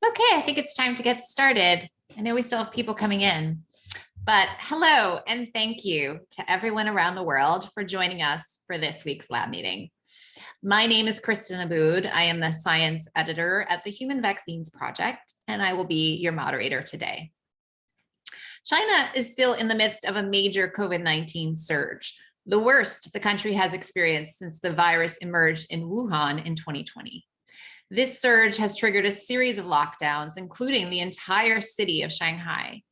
Okay, I think it's time to get started. I know we still have people coming in, but hello and thank you to everyone around the world for joining us for this week's lab meeting. My name is Kristen Aboud. I am the science editor at the Human Vaccines Project, and I will be your moderator today. China is still in the midst of a major COVID-19 surge, the worst the country has experienced since the virus emerged in Wuhan in 2020. This surge has triggered a series of lockdowns, including the entire city of Shanghai.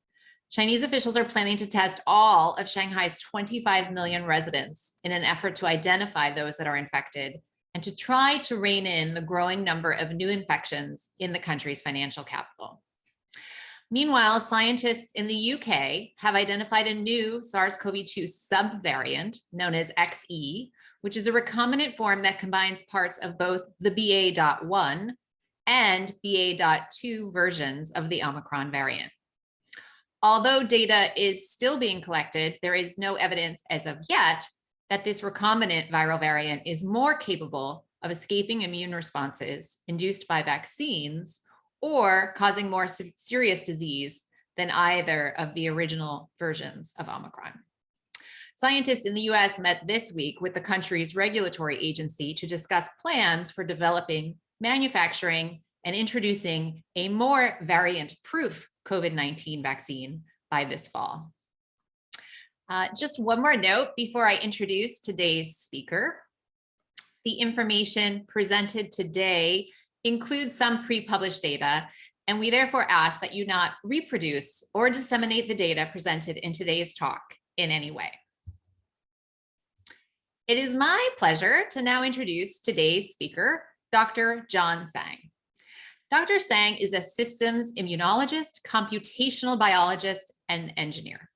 Chinese officials are planning to test all of Shanghai's 25 million residents in an effort to identify those that are infected and to try to rein in the growing number of new infections in the country's financial capital. Meanwhile, scientists in the UK have identified a new SARS-CoV-2 subvariant known as XE, which is a recombinant form that combines parts of both the BA.1 and BA.2 versions of the Omicron variant. Although data is still being collected, there is no evidence as of yet that this recombinant viral variant is more capable of escaping immune responses induced by vaccines or causing more serious disease than either of the original versions of Omicron. Scientists in the US met this week with the country's regulatory agency to discuss plans for developing, manufacturing, and introducing a more variant-proof COVID-19 vaccine by this fall. Just one more note before I introduce today's speaker. The information presented today includes some pre-published data, and we therefore ask that you not reproduce or disseminate the data presented in today's talk in any way. It is my pleasure to now introduce today's speaker, Dr. John Tsang. Dr. Tsang is a systems immunologist, computational biologist, and engineer.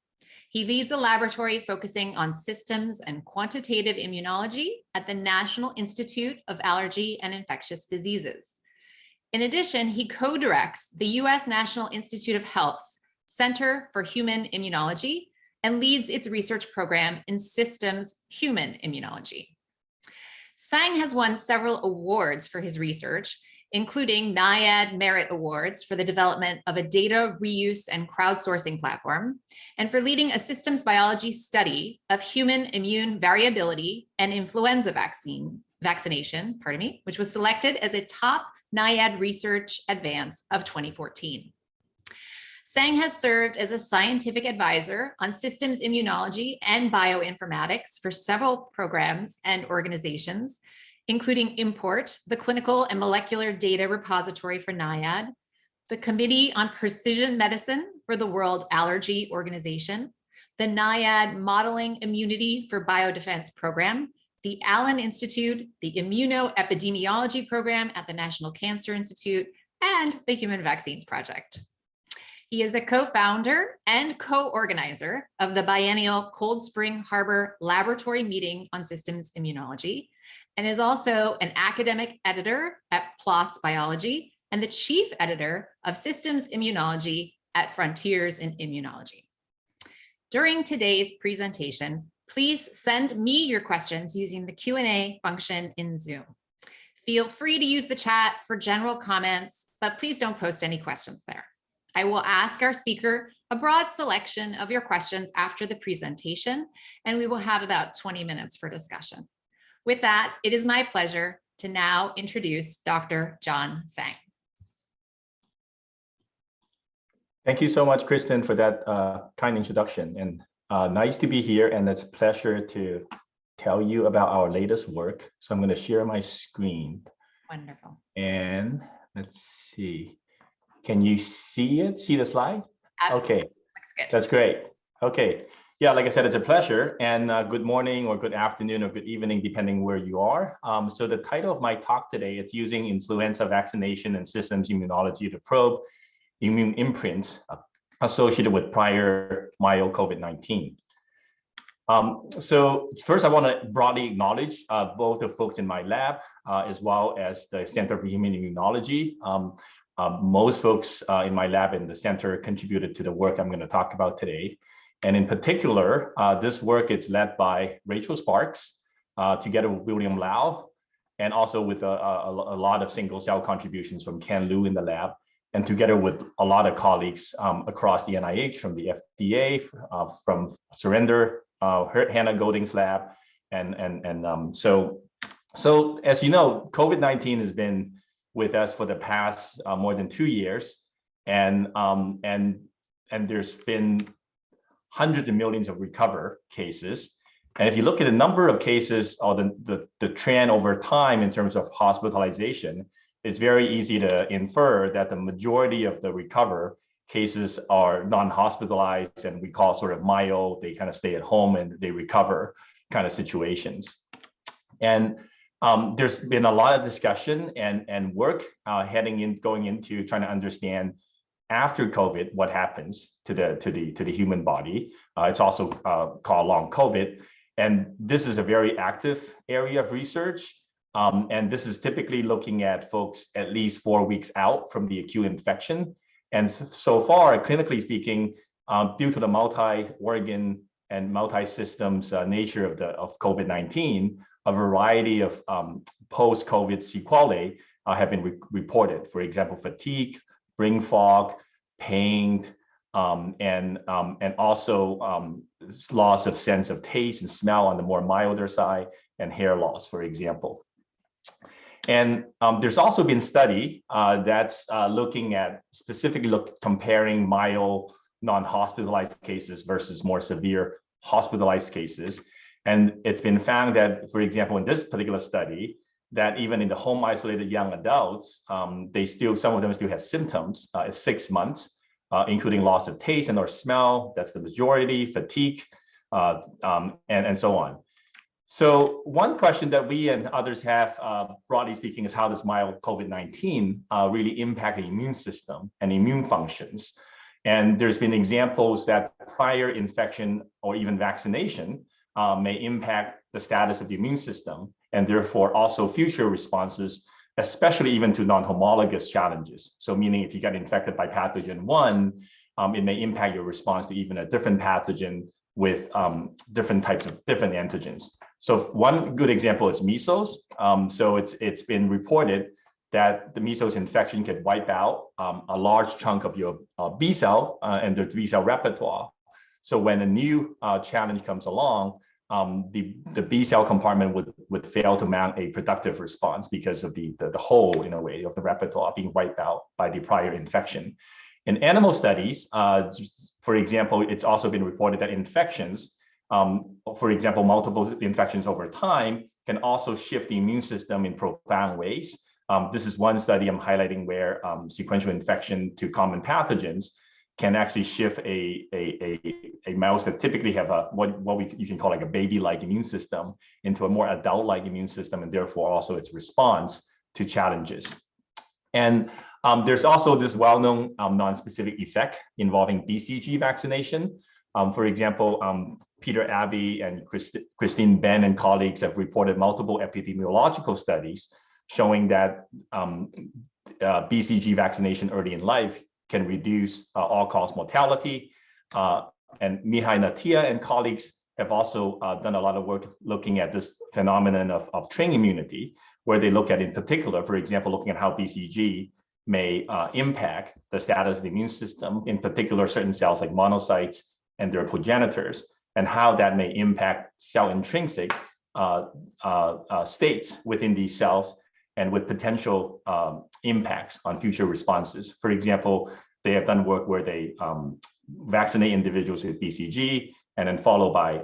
He leads a laboratory focusing on systems and quantitative immunology at the National Institute of Allergy and Infectious Diseases. In addition, he co-directs the US National Institute of Health's Center for Human Immunology and leads its research program in systems human immunology. Tsang has won several awards for his research, including NIAID Merit Awards for the development of a data reuse and crowdsourcing platform, and for leading a systems biology study of human immune variability and influenza vaccination, which was selected as a top NIAID research advance of 2014. Tsang has served as a scientific advisor on systems immunology and bioinformatics for several programs and organizations, including IMPORT, the Clinical and Molecular Data Repository for NIAID, the Committee on Precision Medicine for the World Allergy Organization, the NIAID Modeling Immunity for Biodefense Program, the Allen Institute, the Immunoepidemiology Program at the National Cancer Institute, and the Human Vaccines Project. He is a co-founder and co-organizer of the biennial Cold Spring Harbor Laboratory Meeting on Systems Immunology, and is also an academic editor at PLOS Biology and the chief editor of Systems Immunology at Frontiers in Immunology. During today's presentation, please send me your questions using the Q&A function in Zoom. Feel free to use the chat for general comments, but please don't post any questions there. I will ask our speaker a broad selection of your questions after the presentation, and we will have about 20 minutes for discussion. With that, it is my pleasure to now introduce Dr. John Tsang. Thank you so much, Kristen, for that kind introduction. And nice to be here, and it's a pleasure to tell you about our latest work. So I'm going to share my screen. Wonderful. And let's see. Can you see it? See the slide? Absolutely. Okay, looks good. That's great. Okay, yeah, like I said, it's a pleasure, and good morning or good afternoon or good evening, depending where you are. So the title of my talk today is using influenza vaccination and systems immunology to probe immune imprints associated with prior mild COVID-19. So first, I want to broadly acknowledge both the folks in my lab as well as the Center for Human Immunology. Most folks in my lab and the center contributed to the work I'm going to talk about today. And in particular, this work is led by Rachel Sparks, together with William Lau, and also with a lot of single cell contributions from Ken Liu in the lab, and together with a lot of colleagues across the NIH, from the FDA, from Surinder, Hannah Golding's lab, so as you know, COVID-19 has been with us for the past more than 2 years, and there's been hundreds of millions of recover cases. And if you look at the number of cases or the trend over time in terms of hospitalization, it's very easy to infer that the majority of the recover cases are non-hospitalized, and we call sort of mild, they kind of stay at home and they recover kind of situations. And there's been a lot of discussion and work going into trying to understand after COVID what happens to the human body. It's also called long COVID, and this is a very active area of research. And this is typically looking at folks at least 4 weeks out from the acute infection. And so far, clinically speaking, due to the multi-organ and multi-systems nature of COVID-19, a variety of post-COVID sequelae have been reported. For example, fatigue, brain fog, pain, and also loss of sense of taste and smell on the more milder side, and hair loss, for example. And there's also been study that's looking at specifically comparing mild non-hospitalized cases versus more severe hospitalized cases. And it's been found that, for example, in this particular study, that even in the home isolated young adults, some of them still have symptoms at 6 months, including loss of taste and or smell. That's the majority, fatigue, and so on. So one question that we and others have, broadly speaking, is how does mild COVID-19 really impact the immune system and immune functions? And there's been examples that prior infection or even vaccination may impact the status of the immune system, and therefore also future responses, especially even to non-homologous challenges. So meaning if you get infected by pathogen 1, it may impact your response to even a different pathogen with different types of different antigens. So one good example is measles. So it's been reported that the measles infection could wipe out a large chunk of your B cell and the B cell repertoire. So when a new challenge comes along, the B cell compartment would fail to mount a productive response because of the whole, in a way, of the repertoire being wiped out by the prior infection. In animal studies, for example, it's also been reported that infections, for example, multiple infections over time, can also shift the immune system in profound ways. This is one study I'm highlighting where sequential infection to common pathogens can actually shift a mouse that typically have you can call like a baby-like immune system into a more adult-like immune system, and therefore also its response to challenges. And there's also this well-known non-specific effect involving BCG vaccination. For example, Peter Abbey and Christine Ben and colleagues have reported multiple epidemiological studies showing that BCG vaccination early in life can reduce all-cause mortality. And Mihai Natia and colleagues have also done a lot of work looking at this phenomenon of trained immunity, where they look at, in particular, for example, looking at how BCG may impact the status of the immune system, in particular certain cells like monocytes and their progenitors, and how that may impact cell intrinsic states within these cells, and with potential impacts on future responses. For example, they have done work where they vaccinate individuals with BCG and then followed by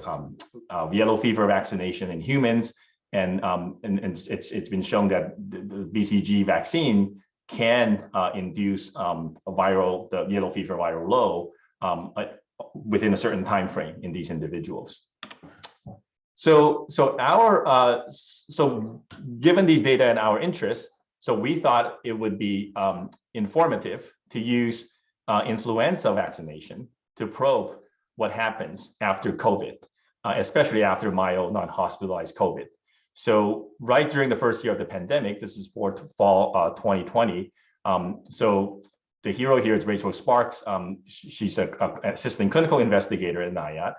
yellow fever vaccination in humans. And it's been shown that the BCG vaccine can induce the yellow fever viral low within a certain time frame in these individuals. So given these data and our interest, so we thought it would be informative to use influenza vaccination to probe what happens after COVID, especially after mild non-hospitalized COVID. So right during the first year of the pandemic, this is for fall 2020. So the hero here is Rachel Sparks. She's an assistant clinical investigator at NIAID.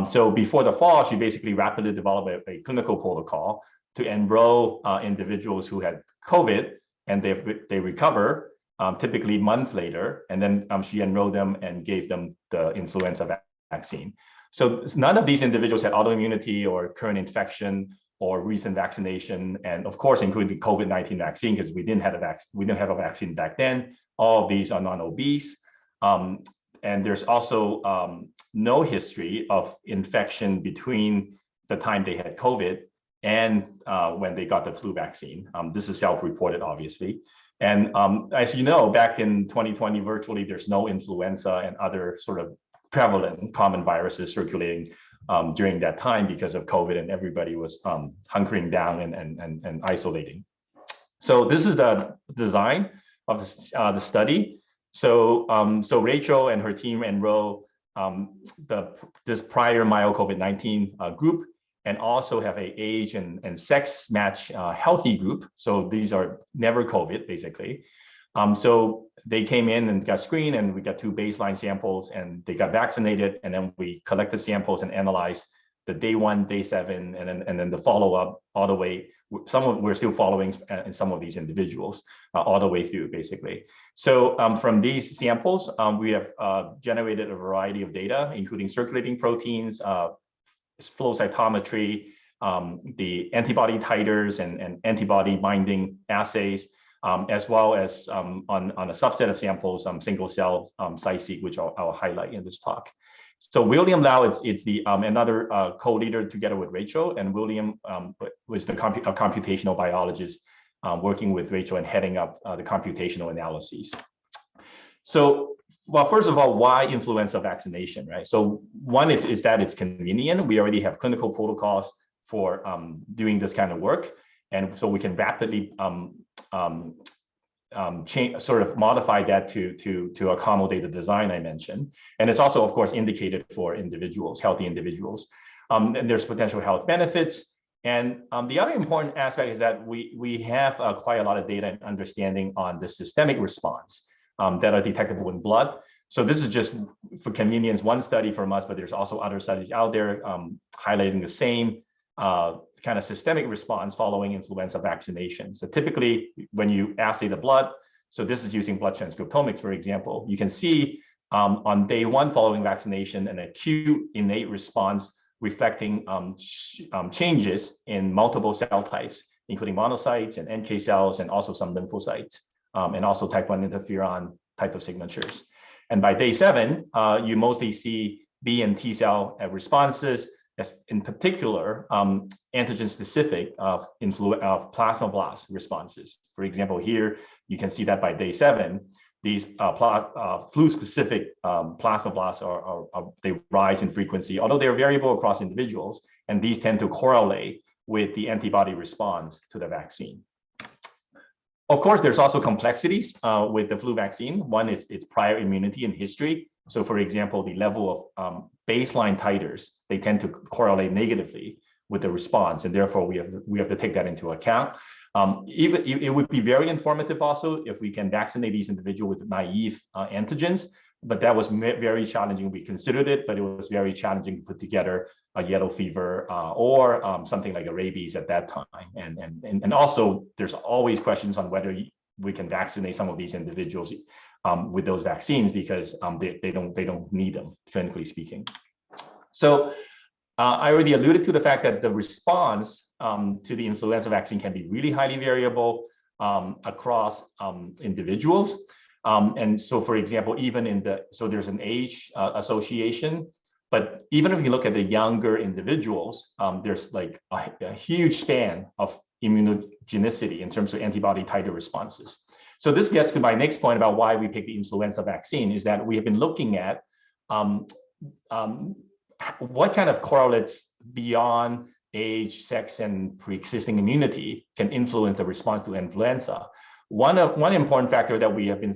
So before the fall, she basically rapidly developed a clinical protocol to enroll individuals who had COVID and they recover, typically months later, and then she enrolled them and gave them the influenza vaccine. So none of these individuals had autoimmunity or current infection or recent vaccination, and of course, including the COVID-19 vaccine, because we didn't have a vaccine back then. All of these are non-obese. And there's also no history of infection between the time they had COVID and when they got the flu vaccine. This is self-reported, obviously. And as you know, back in 2020, virtually there's no influenza and other sort of prevalent common viruses circulating during that time because of COVID, and everybody was hunkering down and isolating. So this is the design of the study. So Rachel and her team enroll this prior mild COVID-19 group, and also have a age and sex match healthy group. So these are never COVID, basically. So they came in and got screened, and we got 2 baseline samples, and they got vaccinated, and then we collected samples and analyzed the day 1, day 7, and then the follow-up all the way. We're still following in some of these individuals all the way through, basically. So from these samples, we have generated a variety of data, including circulating proteins, flow cytometry, the antibody titers and antibody binding assays, as well as on a subset of samples, single cell CyC, which I'll highlight in this talk. So William Lau, it's the another co-leader together with Rachel, and William was a computational biologist working with Rachel and heading up the computational analyses. So, well, first of all, why influenza vaccination, right? So one is that it's convenient. We already have clinical protocols for doing this kind of work, and so we can rapidly sort of modify that to accommodate the design I mentioned. And it's also, of course, indicated for individuals, healthy individuals. And there's potential health benefits. And the other important aspect is that we have quite a lot of data and understanding on the systemic response that are detectable in blood. So this is just for convenience, one study from us, but there's also other studies out there highlighting the same kind of systemic response following influenza vaccination. So typically when you assay the blood, so this is using blood transcriptomics, for example, you can see on day 1 following vaccination an acute innate response reflecting changes in multiple cell types, including monocytes and NK cells, and also some lymphocytes, and also type 1 interferon type of signatures. And by day 7, you mostly see B and T cell responses, as in particular, antigen-specific of plasmablast responses. For example, here, you can see that by day 7, these flu-specific plasmablasts they rise in frequency, although they're variable across individuals, and these tend to correlate with the antibody response to the vaccine. Of course, there's also complexities with the flu vaccine. One is its prior immunity and history. So for example, the level of baseline titers, they tend to correlate negatively with the response, and therefore we have to take that into account. It would be very informative also if we can vaccinate these individuals with naive antigens, but that was very challenging. We considered it, but it was very challenging to put together a yellow fever or something like a rabies at that time. And also there's always questions on whether we can vaccinate some of these individuals with those vaccines because they don't need them, clinically speaking. So I already alluded to the fact that the response to the influenza vaccine can be really highly variable across individuals. And so, for example, even so there's an age association, but even if you look at the younger individuals, there's like a huge span of immunogenicity in terms of antibody titer responses. So this gets to my next point about why we picked the influenza vaccine, is that we have been looking at what kind of correlates beyond age, sex, and pre-existing immunity can influence the response to influenza. One important factor that we have been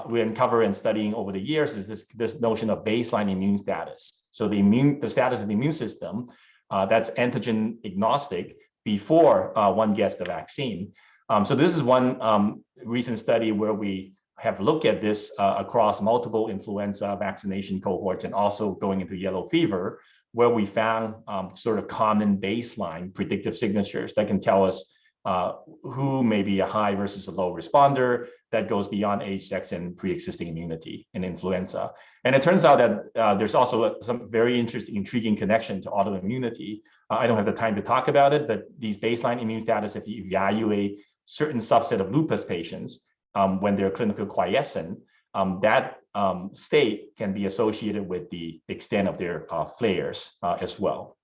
we uncover and studying over the years is this notion of baseline immune status. So the status of the immune system that's antigen agnostic before one gets the vaccine. So this is one recent study where we have looked at this across multiple influenza vaccination cohorts and also going into yellow fever, where we found sort of common baseline predictive signatures that can tell us who may be a high versus a low responder that goes beyond age, sex, and pre-existing immunity in influenza. And it turns out that there's also some very interesting, intriguing connection to autoimmunity. I don't have the time to talk about it, but these baseline immune status, if you evaluate certain subset of lupus patients when they're clinical quiescent, that state can be associated with the extent of their flares as well.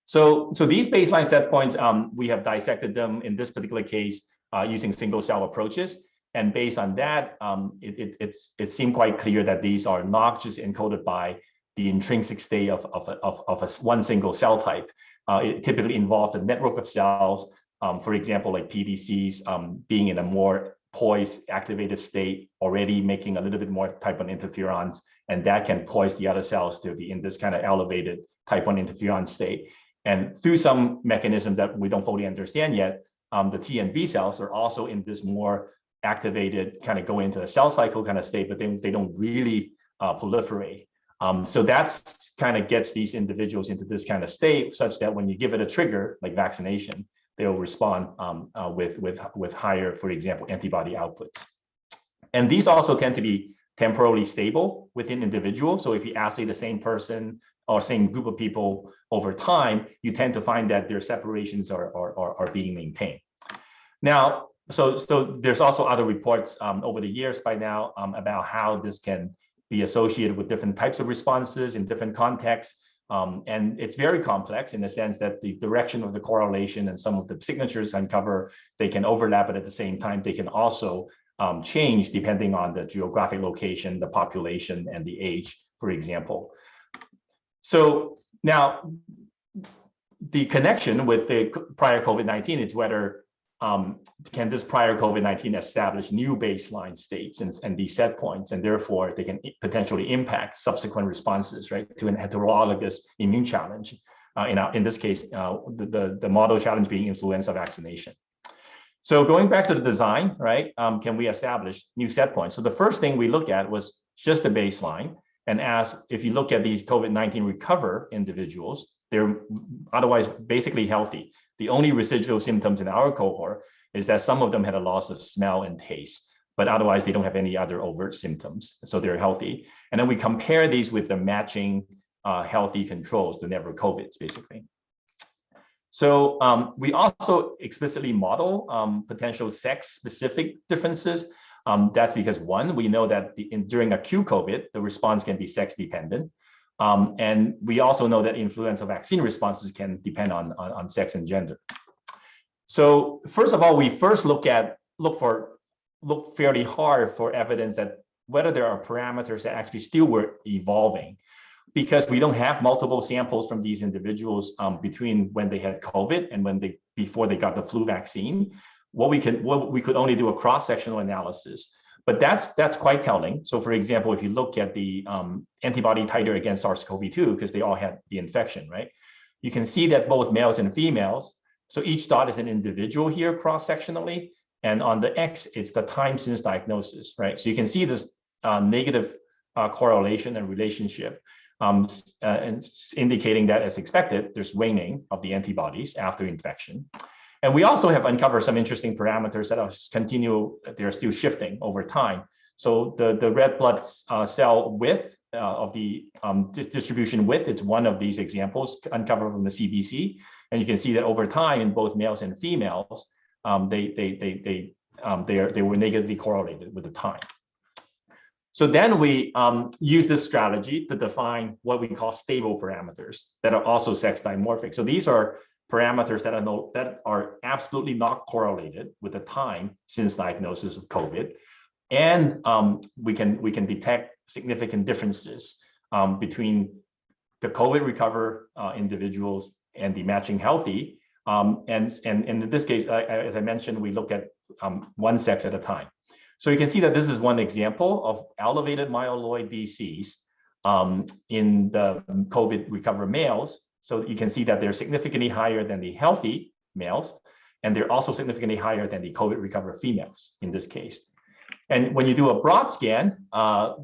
So these baseline set points, we have dissected them in this particular case using single cell approaches. And based on that, it seemed quite clear that these are not just encoded by the intrinsic state of one single cell type. It typically involves a network of cells, for example, like PDCs being in a more poised, activated state, already making a little bit more type 1 interferons, and that can poise the other cells to be in this kind of elevated type 1 interferon state. And through some mechanism that we don't fully understand yet, the T and B cells are also in this more activated, kind of go into a cell cycle kind of state, but they don't really proliferate. So that's kind of gets these individuals into this kind of state, such that when you give it a trigger, like vaccination, they'll respond with higher, for example, antibody outputs. And these also tend to be temporally stable within individuals. So if you assay the same person or same group of people over time, you tend to find that their separations are being maintained. Now, so there's also other reports over the years by now about how this can be associated with different types of responses in different contexts. And it's very complex in the sense that the direction of the correlation and some of the signatures uncover, they can overlap, but at the same time, they can also change depending on the geographic location, the population, and the age, for example. So now the connection with the prior COVID-19 is whether can this prior COVID-19 establish new baseline states and these set points, and therefore they can potentially impact subsequent responses, right, to an heterologous immune challenge. In this case, the model challenge being influenza vaccination. So going back to the design, right, can we establish new set points? So the first thing we looked at was just the baseline, and asked if you look at these COVID-19 recover individuals, they're otherwise basically healthy. The only residual symptoms in our cohort is that some of them had a loss of smell and taste, but otherwise they don't have any other overt symptoms. So they're healthy. And then we compare these with the matching healthy controls, the never COVIDs, basically. So we also explicitly model potential sex-specific differences. That's because, one, we know that during acute COVID, the response can be sex-dependent. And we also know that influenza vaccine responses can depend on sex and gender. So first of all, we first look fairly hard for evidence that whether there are parameters that actually still were evolving, because we don't have multiple samples from these individuals between when they had COVID and before they got the flu vaccine. We could only do a cross-sectional analysis. But that's quite telling. So for example, if you look at the antibody titer against SARS-CoV-2, because they all had the infection, right? You can see that both males and females, so each dot is an individual here cross-sectionally, and on the X, it's the time since diagnosis, right? So you can see this negative correlation and relationship, and indicating that, as expected, there's waning of the antibodies after infection. And we also have uncovered some interesting parameters that they're still shifting over time. So the red blood cell width of the distribution width, it's one of these examples uncovered from the CBC. And you can see that over time in both males and females, they were negatively correlated with the time. So then we use this strategy to define what we call stable parameters that are also sex dimorphic. So these are parameters that are absolutely not correlated with the time since diagnosis of COVID, and we can detect significant differences between the COVID recover individuals and the matching healthy. And in this case, as I mentioned, we look at one sex at a time. So you can see that this is one example of elevated myeloid DCs in the COVID recover males. So you can see that they're significantly higher than the healthy males, and they're also significantly higher than the COVID recover females in this case. And when you do a broad scan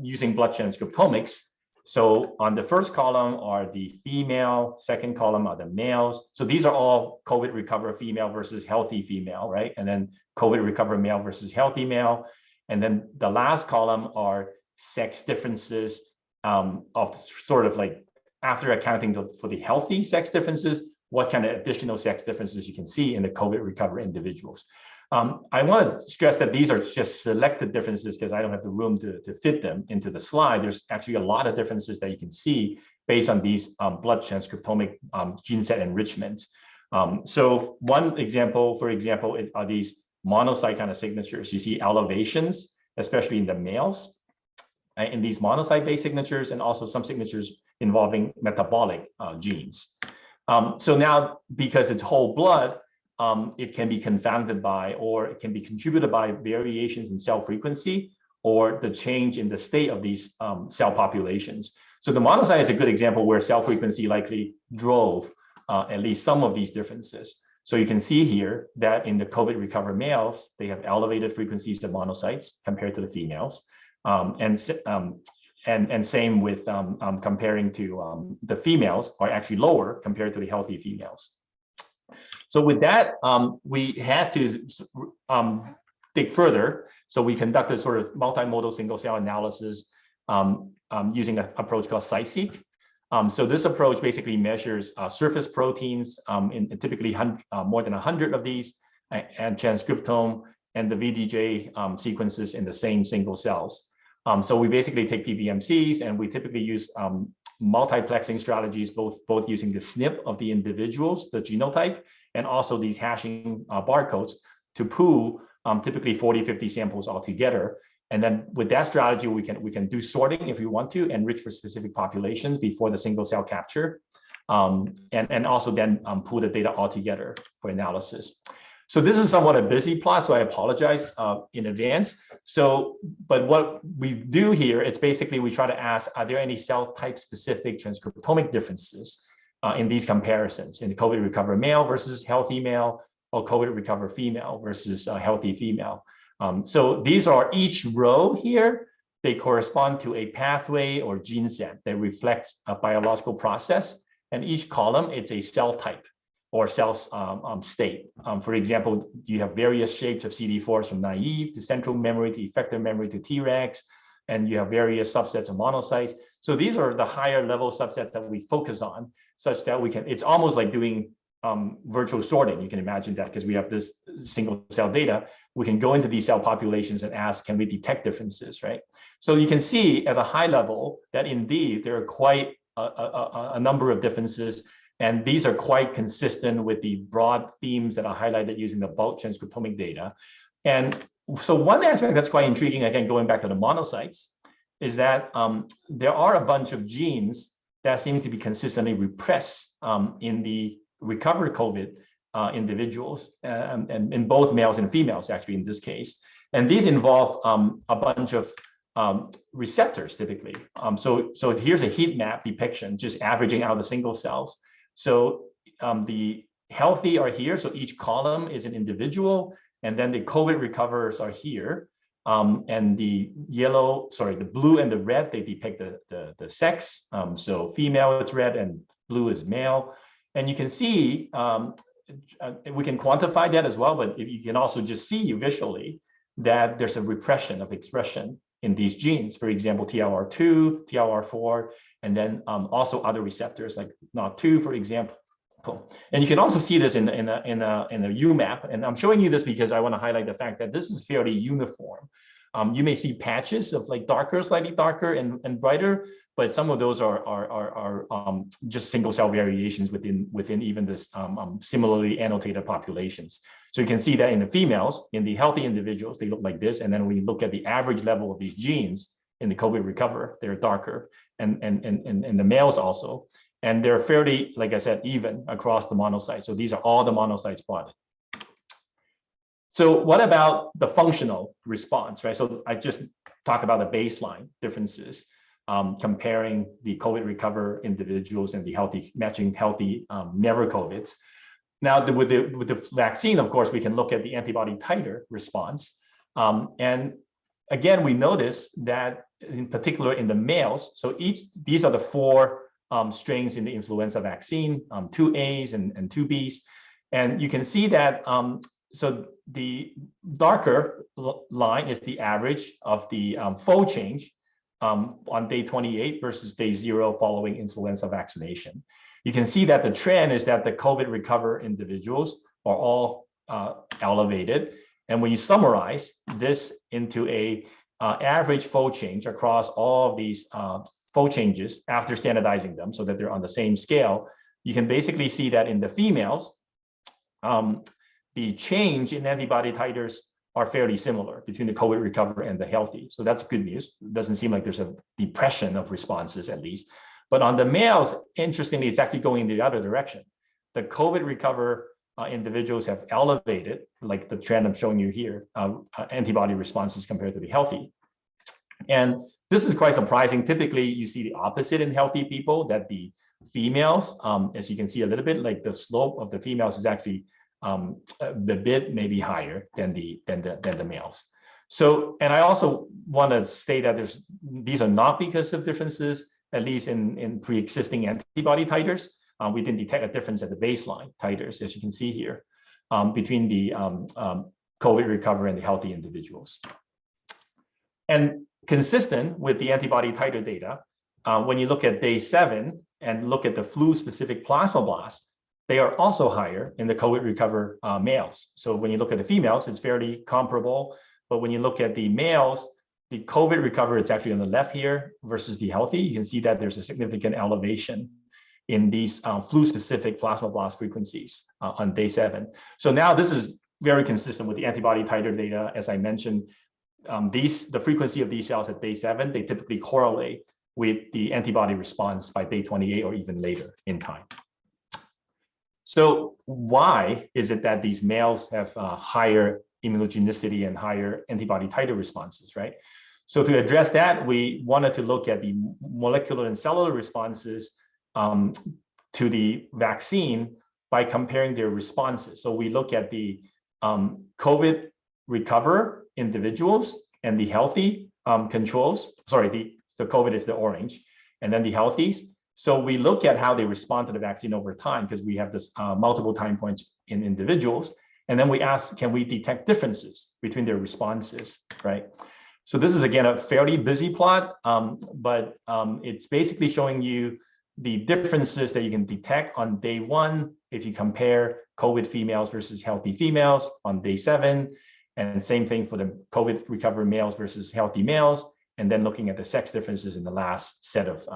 using blood transcriptomics, So on the first column are the female, second column are the males. So these are all COVID recover female versus healthy female, right? And then COVID recover male versus healthy male. And then the last column are sex differences of sort of like after accounting for the healthy sex differences, what kind of additional sex differences you can see in the COVID recover individuals. I want to stress that these are just selected differences because I don't have the room to fit them into the slide. There's actually a lot of differences that you can see based on these blood transcriptomic gene set enrichments. So one example, for example, are these monocyte kind of signatures. You see elevations, especially in the males, in these monocyte-based signatures, and also some signatures involving metabolic genes. So now, because it's whole blood, it can be confounded by, or it can be contributed by variations in cell frequency or the change in the state of these cell populations. So the monocyte is a good example where cell frequency likely drove at least some of these differences. So you can see here that in the COVID recover males, they have elevated frequencies of monocytes compared to the females. And same with comparing to the females are actually lower compared to the healthy females. So with that, we had to dig further. So we conducted sort of multimodal single cell analysis using an approach called CySeq. So this approach basically measures surface proteins in typically more than 100 of these, and transcriptome and the VDJ sequences in the same single cells. So we basically take PBMCs, and we typically use multiplexing strategies, both using the SNP of the individuals, the genotype, and also these hashing barcodes to pool typically 40, 50 samples altogether. And then with that strategy, we can do sorting if we want to, enrich for specific populations before the single cell capture, and also then pool the data all together for analysis. So this is somewhat a busy plot, so I apologize in advance. So, but what we do here, it's basically we try to ask, are there any cell type specific transcriptomic differences in these comparisons in the COVID recover male versus healthy male, or COVID recover female versus healthy female. So these are each row here, they correspond to a pathway or gene set that reflects a biological process, and each column, it's a cell type or cell state. For example, you have various shapes of CD4s from naive to central memory to effector memory to Tregs, and you have various subsets of monocytes. So these are the higher level subsets that we focus on, such that we can, it's almost like doing virtual sorting. You can imagine that because we have this single cell data, we can go into these cell populations and ask, can we detect differences, right? So you can see at a high level that indeed there are quite a number of differences, and these are quite consistent with the broad themes that are highlighted using the bulk transcriptomic data. And so one aspect that's quite intriguing, again, going back to the monocytes, is that there are a bunch of genes that seem to be consistently repressed in the recovered COVID individuals, and in both males and females, actually, in this case. And these involve a bunch of receptors, typically. So here's a heat map depiction, just averaging out the single cells. So the healthy are here, so each column is an individual, and then the COVID recoverers are here. And the the blue and the red, they depict the sex. So female, it's red, and blue is male. And you can see, we can quantify that as well, but you can also just see visually that there's a repression of expression in these genes. For example, TLR2, TLR4, and then also other receptors like NOD2, for example. And you can also see this in a UMAP. And I'm showing you this because I want to highlight the fact that this is fairly uniform. You may see patches of like darker, slightly darker and brighter, but some of those are just single cell variations within even this similarly annotated populations. So you can see that in the females, in the healthy individuals, they look like this. And then when you look at the average level of these genes in the COVID recover, they're darker, and the males also. And they're fairly, like I said, even across the monocytes. So these are all the monocytes plotted. So what about the functional response, right? So I just talked about the baseline differences, comparing the COVID recover individuals and the healthy, matching healthy never COVIDs. Now with the vaccine, of course, we can look at the antibody titer response. And again, we notice that in particular in the males. So these are the four strains in the influenza vaccine, 2As and 2Bs. And you can see that, so the darker line is the average of the fold change on day 28 versus day 0 following influenza vaccination. You can see that the trend is that the COVID recover individuals are all elevated. And when you summarize this into a average fold change across all of these fold changes after standardizing them so that they're on the same scale, you can basically see that in the females, the change in antibody titers are fairly similar between the COVID recover and the healthy. So that's good news. It doesn't seem like there's a depression of responses at least. But on the males, interestingly, it's actually going in the other direction. The COVID recover individuals have elevated, like the trend I'm showing you here, antibody responses compared to the healthy. And this is quite surprising. Typically, you see the opposite in healthy people, that the females, as you can see a little bit, like the slope of the females is actually a bit maybe higher than the males. So, and I also want to state that these are not because of differences, at least in pre-existing antibody titers. We didn't detect a difference at the baseline titers, as you can see here, between the COVID recover and the healthy individuals. And consistent with the antibody titer data, when you look at day 7 and look at the flu-specific plasmablasts, they are also higher in the COVID recover males. So when you look at the females, it's fairly comparable. But when you look at the males, the COVID recover, it's actually on the left here versus the healthy. You can see that there's a significant elevation in these flu-specific plasmablast frequencies on day 7. So now this is very consistent with the antibody titer data. As I mentioned, the frequency of these cells at day 7, they typically correlate with the antibody response by day 28 or even later in time. So why is it that these males have higher immunogenicity and higher antibody titer responses, right? So to address that, we wanted to look at the molecular and cellular responses to the vaccine by comparing their responses. So we look at the COVID recover individuals and the healthy controls. Sorry, the COVID is the orange, and then the healthies. So we look at how they respond to the vaccine over time, because we have this multiple time points in individuals. And then we ask, can we detect differences between their responses, right? So this is, again, a fairly busy plot, but it's basically showing you the differences that you can detect on day 1 if you compare COVID females versus healthy females on day 7, and same thing for the COVID recovery males versus healthy males, and then looking at the sex differences in the last set of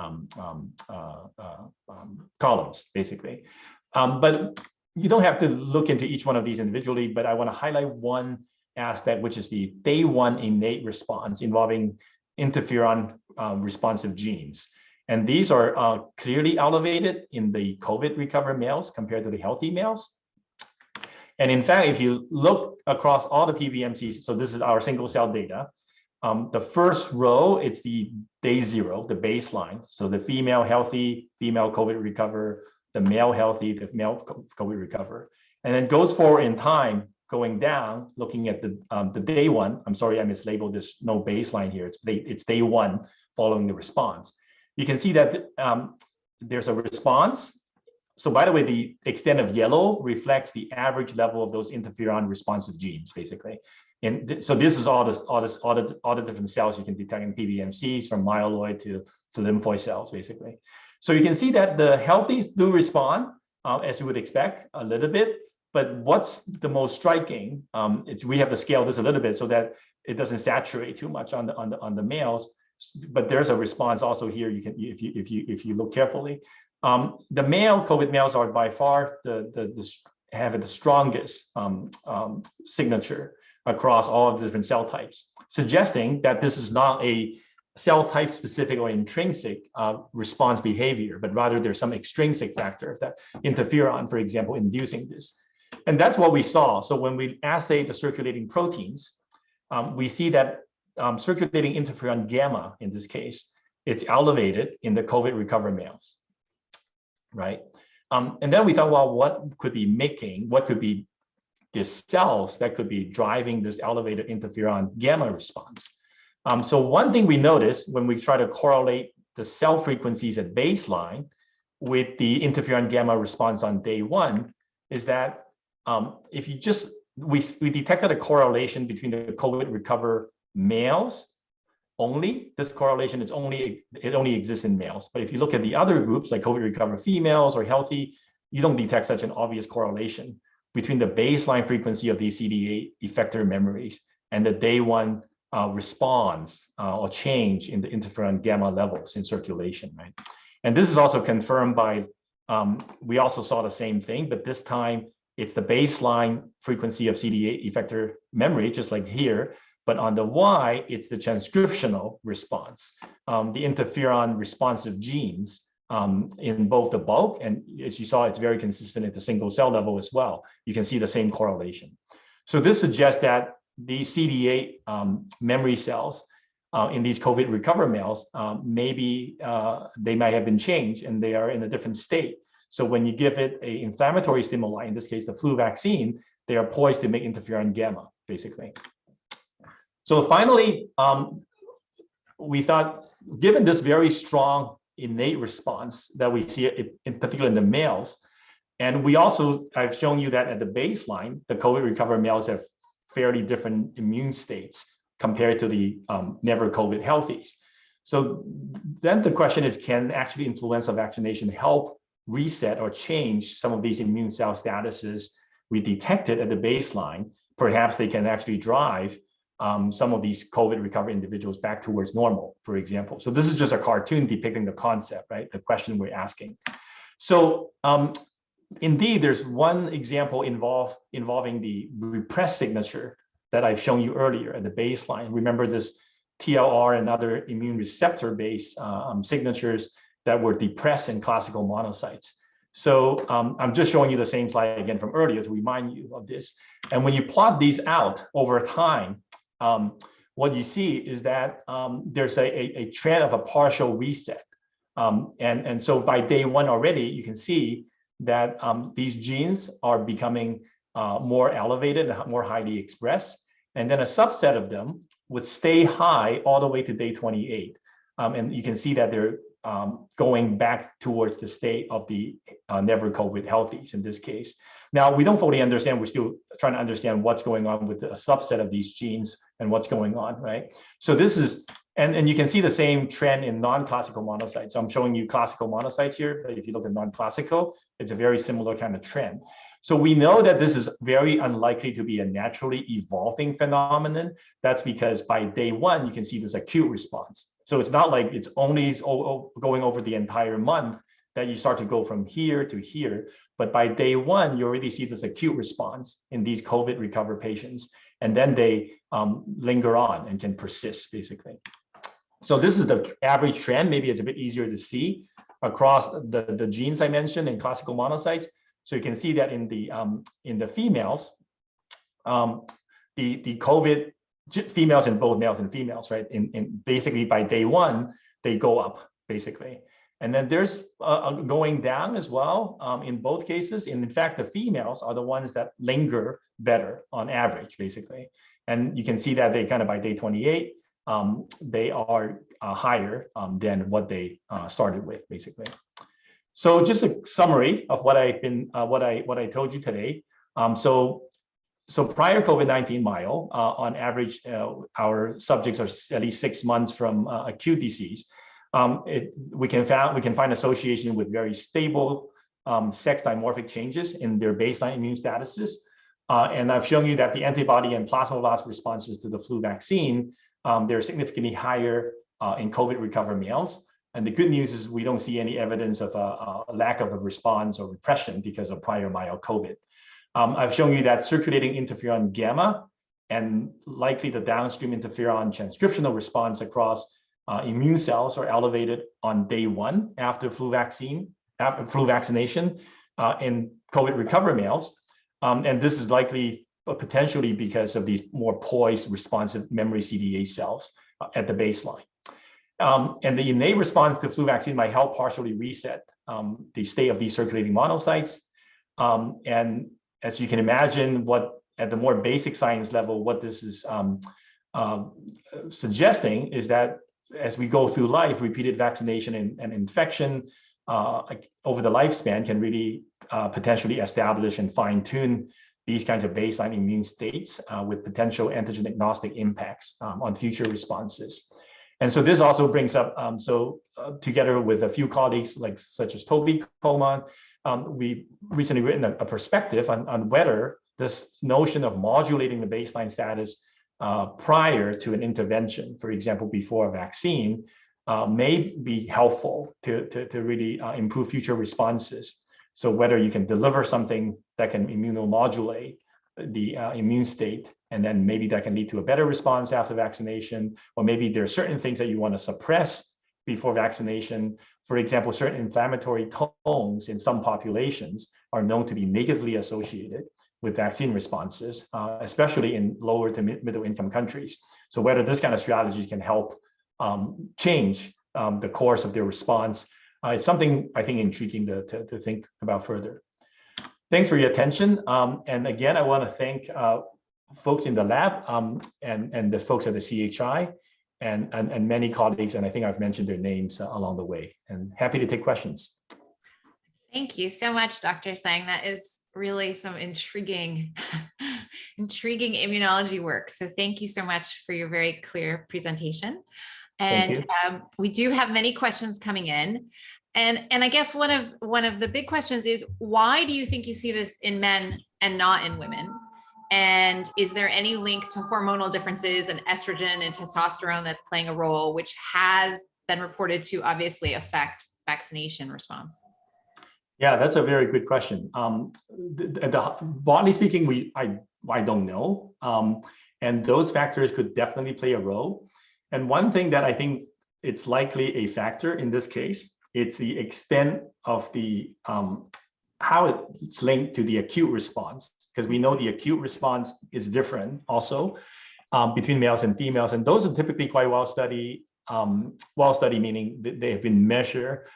columns, basically. But you don't have to look into each one of these individually, but I want to highlight one aspect, which is the day 1 innate response involving interferon responsive genes. And these are clearly elevated in the COVID recovered males compared to the healthy males. And in fact, if you look across all the PBMCs, so this is our single cell data, the first row, it's the day 0, the baseline. So the female healthy, female COVID recover, the male healthy, the male COVID recover. And then goes forward in time, going down, looking at the day 1. I'm sorry, I mislabeled this, no baseline here. It's day 1 following the response. You can see that there's a response. So by the way, the extent of yellow reflects the average level of those interferon responsive genes, basically. And so this is all the different cells you can detect in PBMCs, from myeloid to lymphoid cells, basically. So you can see that the healthies do respond, as you would expect, a little bit. But what's the most striking? We have to scale this a little bit so that it doesn't saturate too much on the males. But there's a response also here. You can, if you look carefully, the male COVID males are by far have the strongest signature across all of the different cell types, suggesting that this is not a cell type specific or intrinsic response behavior, but rather there's some extrinsic factor, that interferon, for example, inducing this. And that's what we saw. So when we assay the circulating proteins, we see that circulating interferon gamma, in this case, it's elevated in the COVID recovered males, right? And then we thought, well, what could be these cells that could be driving this elevated interferon gamma response? So one thing we noticed when we try to correlate the cell frequencies at baseline with the interferon gamma response on day one is that if you just, we detected a correlation between the COVID recover males only. This correlation is only, it only exists in males. But if you look at the other groups like COVID recover females or healthy, you don't detect such an obvious correlation between the baseline frequency of these CD8 effector memories and the day one response or change in the interferon gamma levels in circulation, right? And this is also confirmed by, we also saw the same thing, but this time it's the baseline frequency of CD8 effector memory, just like here, but on the Y, it's the transcriptional response, the interferon responsive genes in both the bulk, and as you saw, it's very consistent at the single cell level as well. You can see the same correlation. So this suggests that these CD8 memory cells in these COVID recover males, maybe they might have been changed and they are in a different state. So when you give it an inflammatory stimuli, in this case, the flu vaccine, they are poised to make interferon gamma, basically. So finally, we thought, given this very strong innate response that we see in particular in the males, and we also, I've shown you that at the baseline, the COVID recover males have fairly different immune states compared to the never COVID healthies. So then the question is, can actually influenza vaccination help reset or change some of these immune cell statuses we detected at the baseline? Perhaps they can actually drive some of these COVID recovery individuals back towards normal, for example. So this is just a cartoon depicting the concept, right? The question we're asking. So indeed, there's one example involving the repressed signature that I've shown you earlier at the baseline. Remember this TLR and other immune receptor-based signatures that were depressed in classical monocytes. So I'm just showing you the same slide again from earlier to remind you of this. And when you plot these out over time, what you see is that there's a trend of a partial reset. And so by day one already, you can see that these genes are becoming more elevated and more highly expressed. And then a subset of them would stay high all the way to day 28. And you can see that they're going back towards the state of the never COVID healthies in this case. Now, we don't fully understand. We're still trying to understand what's going on with a subset of these genes and what's going on, right? So this is, and you can see the same trend in non-classical monocytes. So I'm showing you classical monocytes here, but if you look at non-classical, it's a very similar kind of trend. So we know that this is very unlikely to be a naturally evolving phenomenon. That's because by day one, you can see this acute response. So it's not like it's only going over the entire month that you start to go from here to here. But by day one, you already see this acute response in these COVID recovered patients. And then they linger on and can persist, basically. So this is the average trend. Maybe it's a bit easier to see across the genes I mentioned in classical monocytes. So you can see that in the females, the COVID females in both males and females, right? In basically by day one, they go up, basically. And then there's going down as well in both cases. And in fact, the females are the ones that linger better on average, basically. And you can see that they kind of by day 28, they are higher than what they started with, basically. So just a summary of what I've been, what I told you today. So prior COVID-19 myo, on average, our subjects are at least 6 months from acute disease. We can find association with very stable sex dimorphic changes in their baseline immune statuses. And I've shown you that the antibody and plasmablast responses to the flu vaccine, they're significantly higher in COVID recovered males. And the good news is we don't see any evidence of a lack of a response or repression because of prior mild COVID. I've shown you that circulating interferon gamma and likely the downstream interferon transcriptional response across immune cells are elevated on day one after flu vaccination in COVID recovered males. And this is likely potentially because of these more poised responsive memory CD8 cells at the baseline. And the innate response to flu vaccine might help partially reset the state of these circulating monocytes. And as you can imagine, what at the more basic science level, what this is suggesting is that as we go through life, repeated vaccination and infection over the lifespan can really potentially establish and fine-tune these kinds of baseline immune states with potential antigen agnostic impacts on future responses. And so this also brings up, together with a few colleagues such as Toby Coleman, we recently written a perspective on whether this notion of modulating the baseline status prior to an intervention, for example, before a vaccine, may be helpful to really improve future responses. So whether you can deliver something that can immunomodulate the immune state, and then maybe that can lead to a better response after vaccination, or maybe there are certain things that you want to suppress before vaccination. For example, certain inflammatory tones in some populations are known to be negatively associated with vaccine responses, especially in lower to middle income countries. So whether this kind of strategies can help change the course of their response, it's something I think intriguing to think about further. Thanks for your attention. And again, I want to thank folks in the lab and the folks at the CHI and many colleagues, and I think I've mentioned their names along the way, and happy to take questions. Thank you so much, Dr. Tsang. That is really some intriguing immunology work. So thank you so much for your very clear presentation. And we do have many questions coming in. And I guess one of the big questions is, why do you think you see this in men and not in women? And is there any link to hormonal differences and estrogen and testosterone that's playing a role, which has been reported to obviously affect vaccination response? Yeah, that's a very good question. Broadly speaking, I don't know. And those factors could definitely play a role. And one thing that I think it's likely a factor in this case, it's the extent of the how it's linked to the acute response, because we know the acute response is different also between males and females, and those are typically quite well studied. Meaning that they have been measured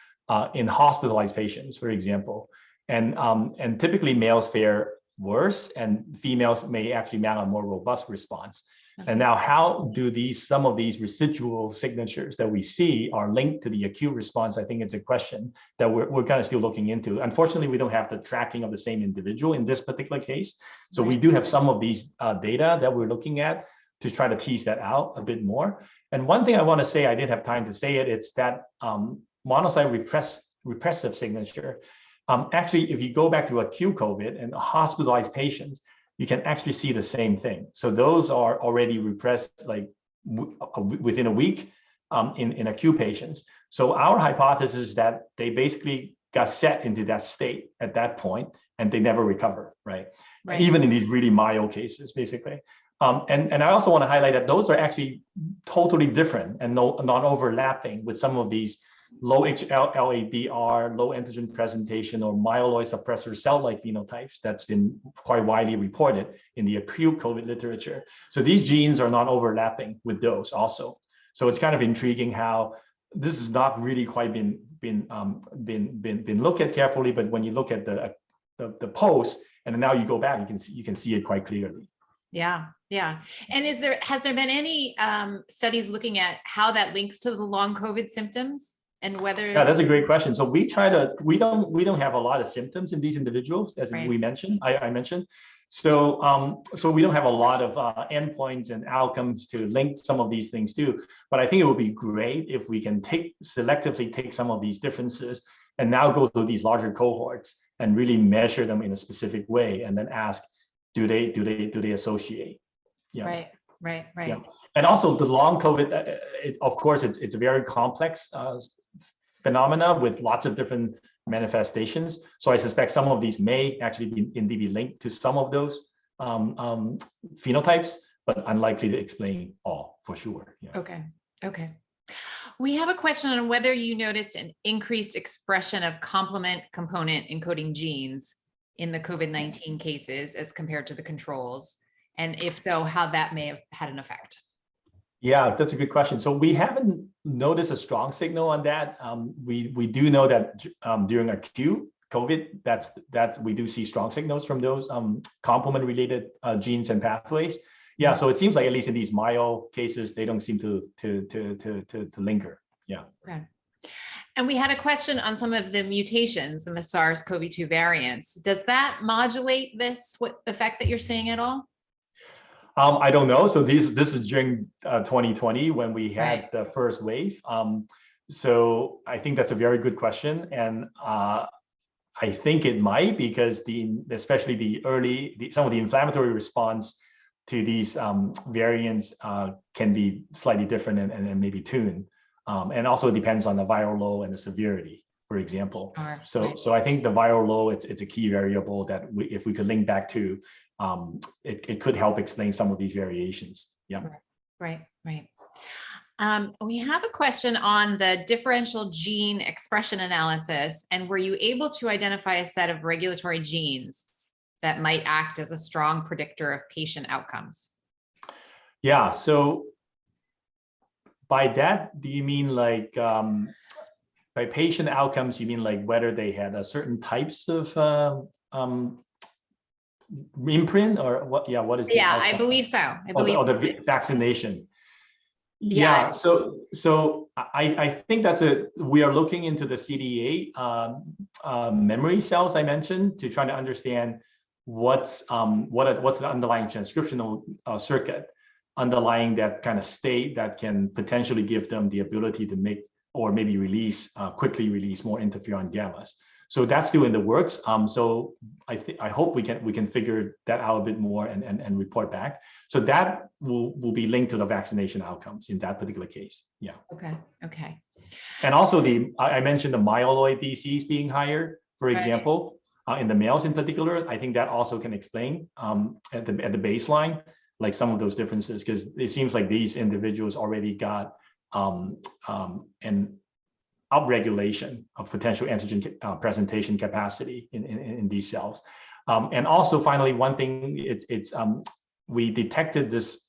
in hospitalized patients, for example, and typically males fare worse, and females may actually mount a more robust response. And now, how do some of these residual signatures that we see are linked to the acute response? I think it's a question that we're kind of still looking into. Unfortunately, we don't have the tracking of the same individual in this particular case. So we do have some of these data that we're looking at to try to tease that out a bit more. And one thing I want to say, I didn't have time to say it, it's that monocyte repressive signature. Actually, if you go back to acute COVID and hospitalized patients, you can actually see the same thing. So those are already repressed like within a week in acute patients. So our hypothesis is that they basically got set into that state at that point and they never recover, right? Even in these really mild cases, basically. And I also want to highlight that those are actually totally different and non-overlapping with some of these low HLA-DR, low antigen presentation, or myeloid suppressor cell-like phenotypes that's been quite widely reported in the acute COVID literature. So these genes are not overlapping with those also. So it's kind of intriguing how this has not really quite been looked at carefully, but when you look at the post and now you go back, you can see it quite clearly. Yeah. And has there been any studies looking at how that links to the long COVID symptoms? And whether that's a great question. So we don't have a lot of symptoms in these individuals, as we mentioned. I mentioned. So we don't have a lot of endpoints and outcomes to link some of these things to. But I think it would be great if we can selectively take some of these differences and now go through these larger cohorts and really measure them in a specific way, and then ask, do they associate? Yeah. Right. Yeah. And also the long COVID, of course, it's a very complex phenomena with lots of different manifestations. So I suspect some of these may actually indeed be linked to some of those phenotypes, but unlikely to explain all for sure. Yeah. Okay. We have a question on whether you noticed an increased expression of complement component encoding genes in the COVID-19 cases as compared to the controls, and if so, how that may have had an effect. Yeah, that's a good question. So we haven't noticed a strong signal on that. We do know that during acute COVID, that's we do see strong signals from those complement-related genes and pathways. yeah, so it seems like at least in these mild cases, they don't seem to linger. Yeah. Okay. And we had a question on some of the mutations in the SARS-CoV-2 variants. Does that modulate this effect that you're seeing at all? I don't know. So this is during 2020 when we had the first wave. So I think that's a very good question, and I think it might, because especially some of the inflammatory response to these variants can be slightly different and maybe tuned, and also it depends on the viral load and the severity, for example. So I think the viral load, it's a key variable that if we could link back to, it could help explain some of these variations. Yeah. Right. We have a question on the differential gene expression analysis, and were you able to identify a set of regulatory genes that might act as a strong predictor of patient outcomes? Yeah, so by that, do you mean like by patient outcomes, you mean like whether they had a certain types of imprint, or what? Yeah, what is the outcome? I believe so. I believe the vaccination. Yeah, so I think we are looking into the CD8 memory cells I mentioned to try to understand what's the underlying transcriptional circuit underlying that kind of state that can potentially give them the ability to make or maybe quickly release more interferon gammas. So that's still in the works. So I hope we can figure that out a bit more and report back. So that will be linked to the vaccination outcomes in that particular case. Yeah. Okay. And also I mentioned the myeloid DCs being higher, for example, in the males in particular. I think that also can explain at the baseline, like some of those differences, because it seems like these individuals already got an upregulation of potential antigen presentation capacity in these cells. And also, finally, one thing, we detected this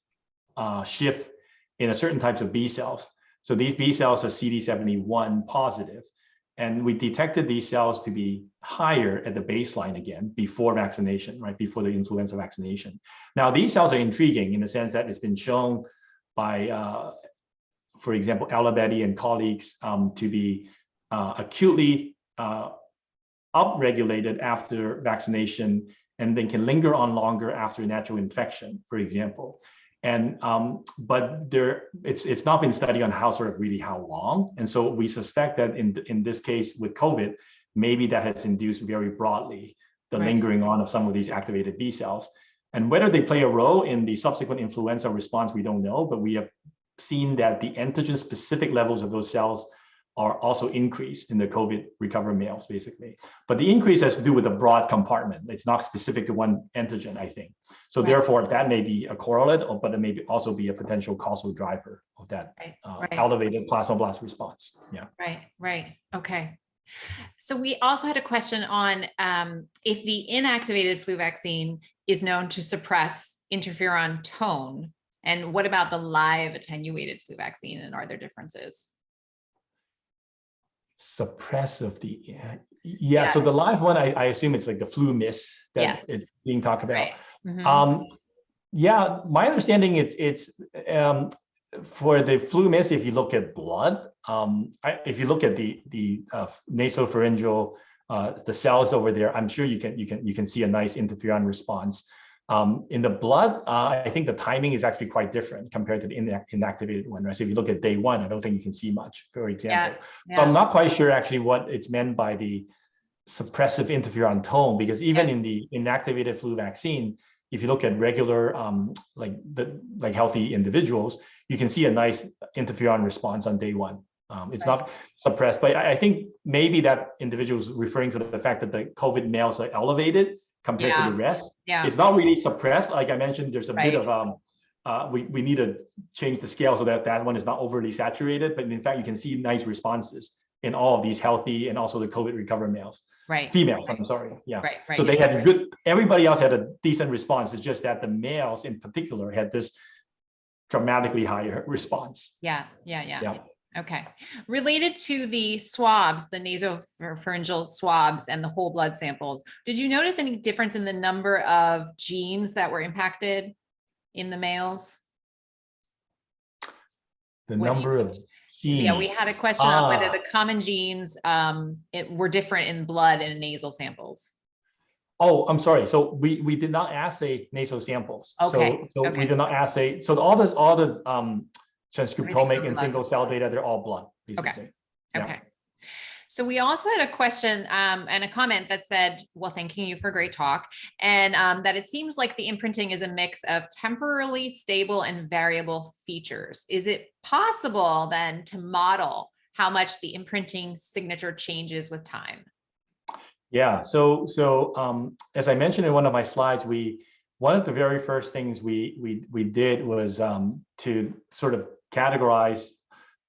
shift in a certain types of B cells. So these B cells are CD71 positive, and we detected these cells to be higher at the baseline again before vaccination, right, before the influenza vaccination. Now, these cells are intriguing in the sense that it's been shown by for example, Allergy and colleagues to be acutely upregulated after vaccination, and then can linger on longer after natural infection, for example. And but it's not been studied on how long. And so we suspect that in this case with COVID, maybe that has induced very broadly the lingering on of some of these activated B cells. And whether they play a role in the subsequent influenza response, we don't know, but we have seen that the antigen-specific levels of those cells are also increased in the COVID recovered males, basically. But the increase has to do with a broad compartment. It's not specific to one antigen, I think. So therefore, that may be a correlate, but it may also be a potential causal driver of that elevated plasmablast response. Yeah. Right. Okay. So we also had a question on if the inactivated flu vaccine is known to suppress interferon tone. And what about the live attenuated flu vaccine, and are there differences? Suppressive, so the live one, I assume it's like the flu miss that it's being talked about. Yeah, my understanding it's for the flu miss, if you look at blood, if you look at the nasopharyngeal the cells over there, I'm sure you can see a nice interferon response. In the blood, I think the timing is actually quite different compared to the inactivated one, right? So if you look at day one, I don't think you can see much, for example. So I'm not quite sure actually what it's meant by the suppressive interferon tone, because even in the inactivated flu vaccine, if you look at regular, like healthy individuals, you can see a nice interferon response on day one. It's not suppressed, but I think maybe that individual is referring to the fact that the COVID males are elevated compared to the rest. It's not really suppressed. Like I mentioned, there's a bit of, we need to change the scale so that one is not overly saturated, but in fact, you can see nice responses in all of these healthy and also the COVID recovered males. Females, I'm sorry. So they had everybody else had a decent response. It's just that the males in particular had this dramatically higher response. Okay. Related to the swabs, the nasopharyngeal swabs and the whole blood samples, did you notice any difference in the number of genes that were impacted? in the males? The number of genes. Yeah, we had a question on whether the common genes were different in blood and nasal samples. Oh, I'm sorry. So we did not assay nasal samples. Okay. So okay. we did not assay. So all the transcriptomic and single cell data, they're all blood, basically. Okay. Yeah. Okay. So we also had a question and a comment that said, well, thanking you for a great talk, and that it seems like the imprinting is a mix of temporally stable and variable features. Is it possible then to model how much the imprinting signature changes with time? Yeah. So as I mentioned in one of my slides, one of the very first things we did was to sort of categorize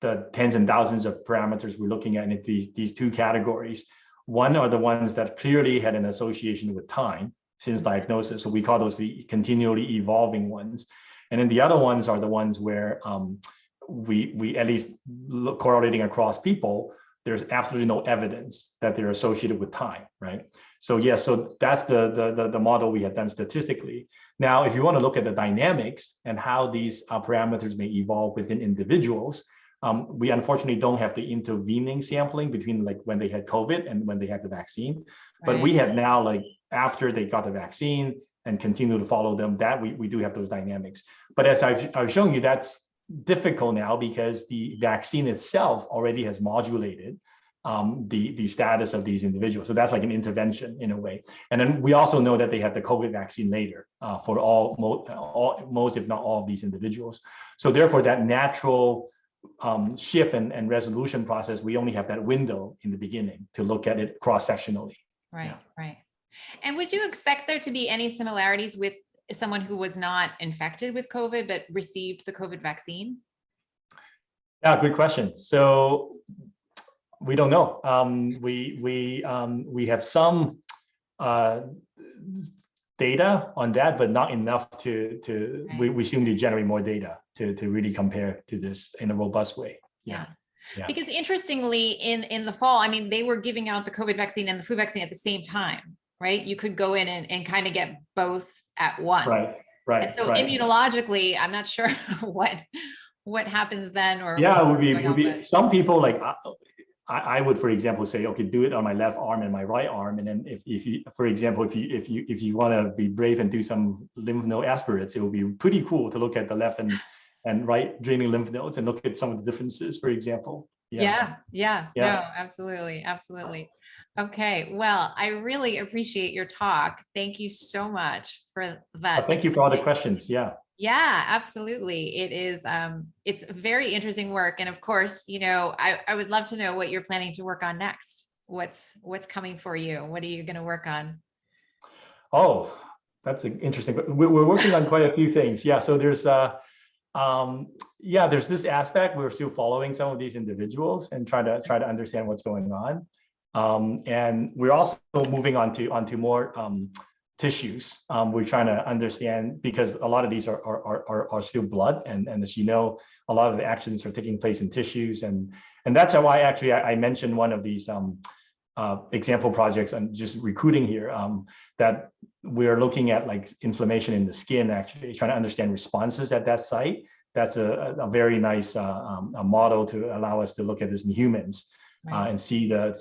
the tens and thousands of parameters we're looking at in these two categories. One are the ones that clearly had an association with time since diagnosis. So we call those the continually evolving ones. And then the other ones are the ones where we at least correlating across people, there's absolutely no evidence that they're associated with time, right? So yeah, so that's the model we had done statistically. Now, if you want to look at the dynamics and how these parameters may evolve within individuals, we unfortunately don't have the intervening sampling between like when they had COVID and when they had the vaccine. Right. But we have now, like after they got the vaccine and continue to follow them, that we do have those dynamics. But as I've shown you, that's difficult now because the vaccine itself already has modulated the status of these individuals. So that's like an intervention in a way. And then we also know that they had the COVID vaccine later for most, if not all of these individuals. So therefore that natural shift and resolution process, we only have that window in the beginning to look at it cross-sectionally. Right, yeah. Right. And would you expect there to be any similarities with someone who was not infected with COVID but received the COVID vaccine? Yeah, good question. So we don't know. We have some data on that, but not enough to we still need to generate more data to really compare to this in a robust way. Yeah. Because interestingly, in the fall, I mean, they were giving out the COVID vaccine and the flu vaccine at the same time, right? You could go in and kind of get both at once. Right. And so immunologically, I'm not sure what happens then. Or yeah, it would be some people like I would, for example, say, okay, do it on my left arm and my right arm, and then if you, for example, if you want to be brave and do some lymph node aspirates, it would be pretty cool to look at the left and right draining lymph nodes and look at some of the differences, for example. Yeah. No, absolutely. Okay, well, I really appreciate your talk. Thank you so much for that. Well, thank you for all the questions. Yeah, absolutely. It is, it's very interesting work. And of course, you know, I would love to know what you're planning to work on next. What's coming for you? What are you going to work on? Oh, that's interesting. We're working on quite a few things. Yeah. So there's, there's this aspect. We're still following some of these individuals and try to understand what's going on. And we're also moving onto more, tissues. We're trying to understand because a lot of these are still blood, and as you know, a lot of the actions are taking place in tissues, and that's why actually I mentioned one of these example projects I'm just recruiting here, that we're looking at like inflammation in the skin, actually trying to understand responses at that site. That's a very nice a model to allow us to look at this in humans. Right. And see the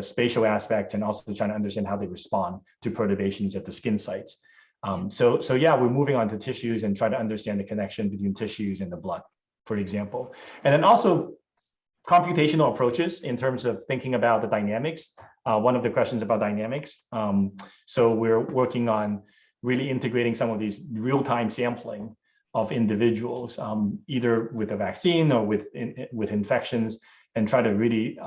spatial aspects, and also trying to understand how they respond to perturbations at the skin sites. So we're moving on to tissues and try to understand the connection between tissues and the blood, for example. And then also computational approaches in terms of thinking about the dynamics. One of the questions about dynamics. So we're working on really integrating some of these real-time sampling of individuals, either with a vaccine or with infections, and try to really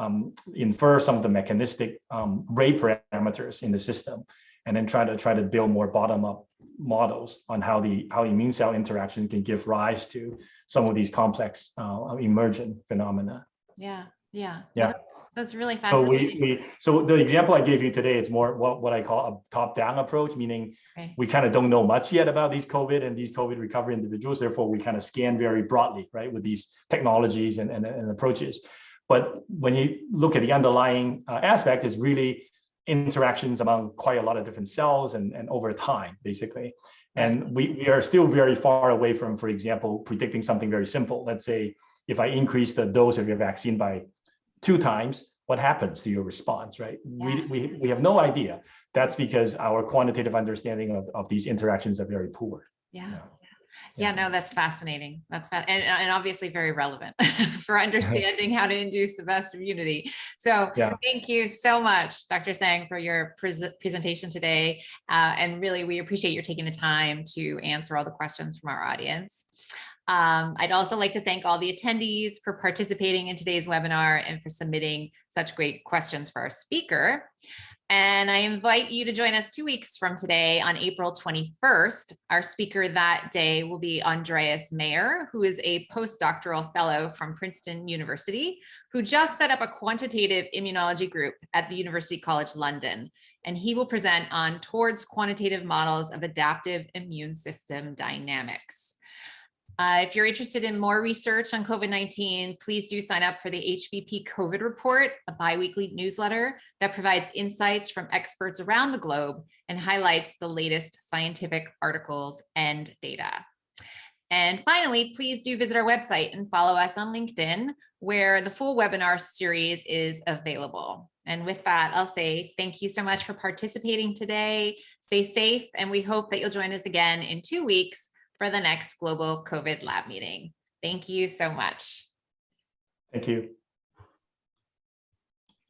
infer some of the mechanistic rate parameters in the system, and then try to build more bottom-up models on how immune cell interaction can give rise to some of these complex emergent phenomena. Yeah. Well, that's really fascinating. So the example I gave you today is more what I call a top-down approach, meaning we kind of don't know much yet about these COVID and these COVID recovery individuals. Therefore, we kind of scan very broadly, right, with these technologies and approaches. But when you look at the underlying aspect, is really interactions among quite a lot of different cells and over time, basically. And we are still very far away from, for example, predicting something very simple. Let's say if I increase the dose of your vaccine by 2 times, what happens to your response, right? Yeah. We have no idea. That's because our quantitative understanding of these interactions are very poor. Yeah, no, that's fascinating. And obviously very relevant for understanding how to induce the best immunity. So thank you so much, Dr. Tsang, for your presentation today. And really, we appreciate your taking the time to answer all the questions from our audience. I'd also like to thank all the attendees for participating in today's webinar and for submitting such great questions for our speaker. And I invite you to join us 2 weeks from today on April 21st. Our speaker that day will be Andreas Mayer, who is a postdoctoral fellow from Princeton University, who just set up a quantitative immunology group at the University College London. And he will present on towards quantitative models of adaptive immune system dynamics. If you're interested in more research on COVID-19, please do sign up for the HVP COVID Report, a biweekly newsletter that provides insights from experts around the globe and highlights the latest scientific articles and data. And finally, please do visit our website and follow us on LinkedIn, where the full webinar series is available. And with that, I'll say thank you so much for participating today. Stay safe, and we hope that you'll join us again in 2 weeks for the next global COVID lab meeting. Thank you so much. Thank you.